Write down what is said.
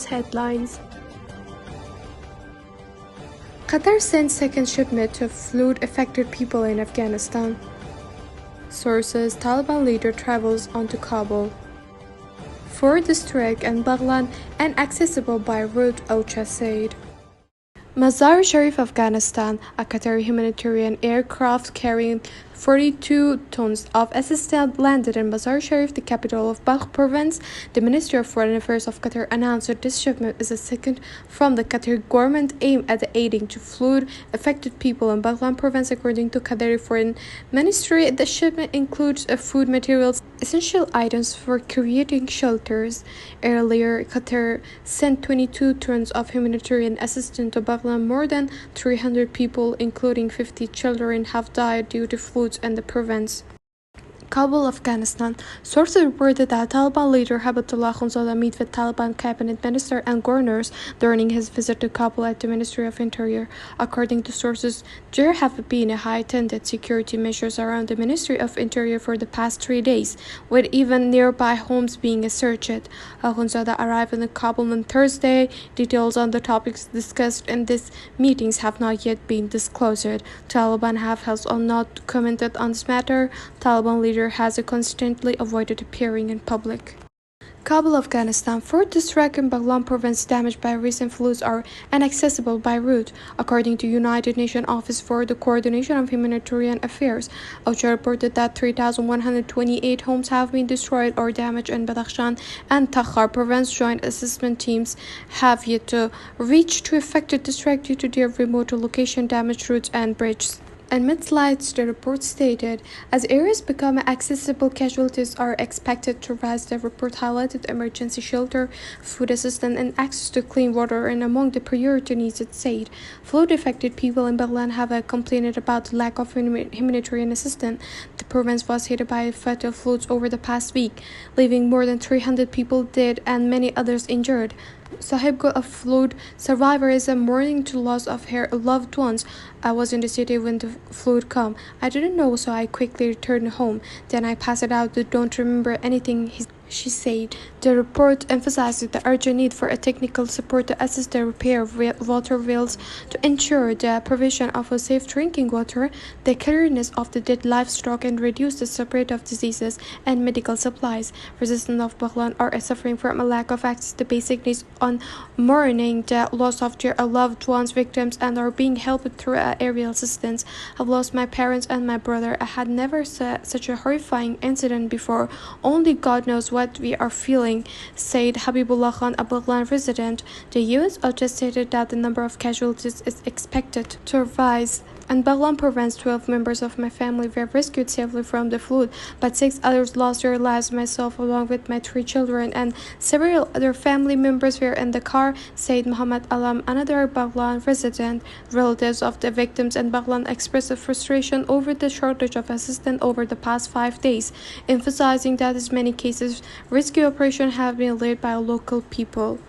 headlines. Qatar sends second shipment to flood-affected people in Afghanistan. Sources: Taliban leader travels on to Kabul. Ford district and Baghlan inaccessible by road, OCHA said. Mazar Sharif, Afghanistan. A Qatari humanitarian aircraft carrying 42 tons of assistance landed in Mazar Sharif, the capital of Balkh province. The Ministry of Foreign Affairs of Qatar announced that this shipment is a second from the Qatari government aimed at aiding to flood-affected people in Baghlan province. According to Qatari Foreign Ministry, the shipment includes food materials, essential items for creating shelters. Earlier, Qatar sent 22 tons of humanitarian assistance to Baghlan. More than 300 people, including 50 children, have died due to floods in the province. Kabul, Afghanistan. Sources reported that Taliban leader Habibatullah Akhundzada met with Taliban cabinet minister and governors during his visit to Kabul at the Ministry of Interior. According to sources, there have been heightened security measures around the Ministry of Interior for the past 3 days, with even nearby homes being searched. Akhundzada arrived in Kabul on Thursday. Details on the topics discussed in these meetings have not yet been disclosed. Taliban have also not commented on this matter. Taliban leader has constantly avoided appearing in public. Kabul, Afghanistan. Ford district in Baghlan province damaged by recent floods are inaccessible by road, according to United Nations Office for the Coordination of Humanitarian Affairs. OCHA reported that 3,128 homes have been destroyed or damaged in Badakhshan and Takhar province. Joint assessment teams have yet to reach to affected districts due to their remote location, damaged roads and bridges. And mid-slides, the report stated, as areas become accessible, casualties are expected to rise. The report highlighted emergency shelter, food assistance, and access to clean water and among the priority needs. It said, flood-affected people in Baghlan have complained about the lack of humanitarian assistance. The province was hit by fatal floods over the past week, leaving more than 300 people dead and many others injured. Sahibgo, a flood survivor, is mourning the loss of her loved ones. I was in the city when the flood came. I didn't know, so I quickly returned home. Then I passed out. Don't remember anything, she said. The report emphasized the urgent need for a technical support to assist the repair of water wells to ensure the provision of a safe drinking water, the cleanliness of the dead livestock, and reduce the spread of diseases and medical supplies. Residents of Baghlan are suffering from a lack of access to basic needs, on mourning the loss of their loved ones, victims, and are being helped through aerial assistance. I've lost my parents and my brother. I had never seen such a horrifying incident before. Only God knows what we are feeling, said Habibullah Khan, a Baghlan resident. The US also stated that the number of casualties is expected to rise. In Baghlan province, 12 members of my family were rescued safely from the flood, but 6 others lost their lives. Myself, along with my 3 children, and several other family members were in the car, said Muhammad Alam, another Baghlan resident. Relatives of the victims in Baghlan expressed frustration over the shortage of assistance over the past 5 days, emphasizing that in many cases, rescue operations have been led by local people.